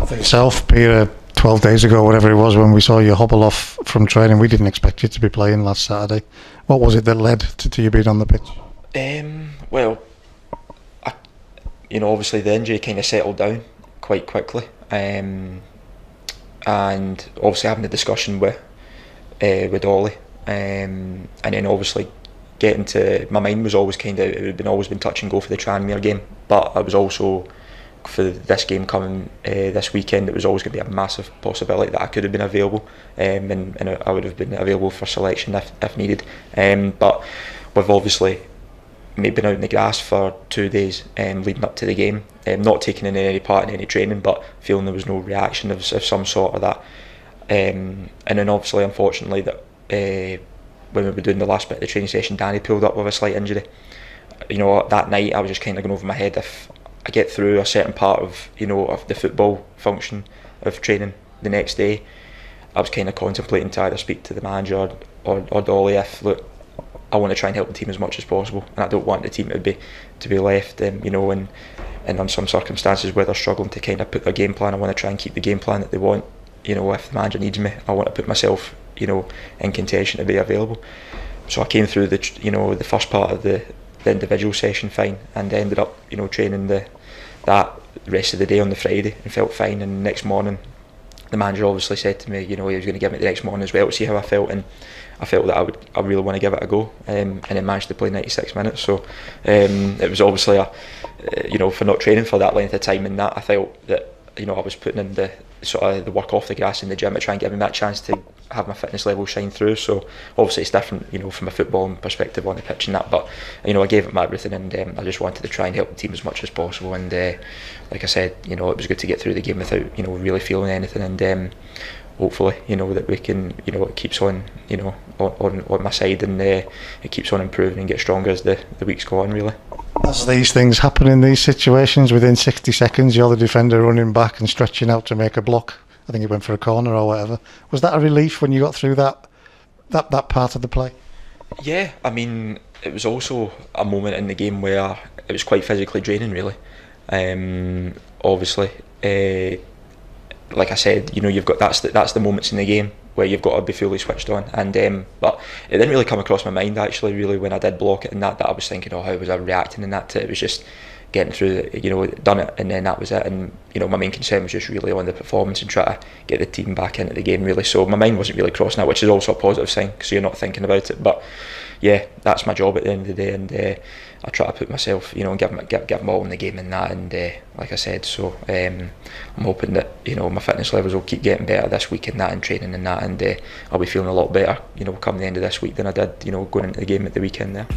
For yourself, Peter, 12 days ago, whatever it was, when we saw you hobble off from training, we didn't expect you to be playing last Saturday. What was it that led to you being on the pitch? Well, obviously the injury kind of settled down quite quickly, and obviously having the discussion with Ollie, and then obviously getting to, my mind was always it had always been touch and go for the Tranmere game, but I was also, for this game coming this weekend, it was always going to be a massive possibility that I could have been available, and I would have been available for selection if needed, but we've obviously been out in the grass for 2 days leading up to the game, not taking any part in any training, but feeling there was no reaction of some sort of that, and then obviously unfortunately that when we were doing the last bit of the training session, Danny pulled up with a slight injury. That night I was just kind of going over my head, if I get through a certain part of of the football function of training the next day, I was kind of contemplating to either speak to the manager or Dolly, if look, I want to try and help the team as much as possible, and I don't want the team to be left and on some circumstances where they're struggling to kind of put their game plan. I want to try and keep the game plan that they want. If the manager needs me, I want to put myself in contention to be available. So I came through the first part of the individual session fine, and ended up training that rest of the day on the Friday and felt fine. And the next morning the manager obviously said to me he was going to give me the next morning as well to see how I felt, and I felt that I really want to give it a go, and then managed to play 96 minutes. So it was obviously for not training for that length of time, and that I felt that I was putting in the sort of the work off the grass in the gym to try and give me that chance to have my fitness level shine through. So obviously it's different from a footballing perspective on the pitch and that, but I gave it my everything, and I just wanted to try and help the team as much as possible, and like I said, it was good to get through the game without really feeling anything, and hopefully that we can it keeps on on my side, and it keeps on improving and get stronger as the weeks go on, really. As these things happen in these situations, within 60 seconds you're the defender running back and stretching out to make a block. I think he went for a corner or whatever. Was that a relief when you got through that part of the play? Yeah, I mean, it was also a moment in the game where it was quite physically draining, really. Obviously, like I said, you've got that's the moments in the game where you've got to be fully switched on, and but it didn't really come across my mind actually, really, when I did block it and that I was thinking, how was I reacting in that? It was just getting through it, done it, and then that was it. And my main concern was just really on the performance and try to get the team back into the game, really. So my mind wasn't really crossing that, which is also a positive sign, because you're not thinking about it. But yeah, that's my job at the end of the day, and I try to put myself, and give my all in the game and that, and like I said, so I'm hoping that my fitness levels will keep getting better this week and that, and training and that, and I'll be feeling a lot better come the end of this week than I did going into the game at the weekend there.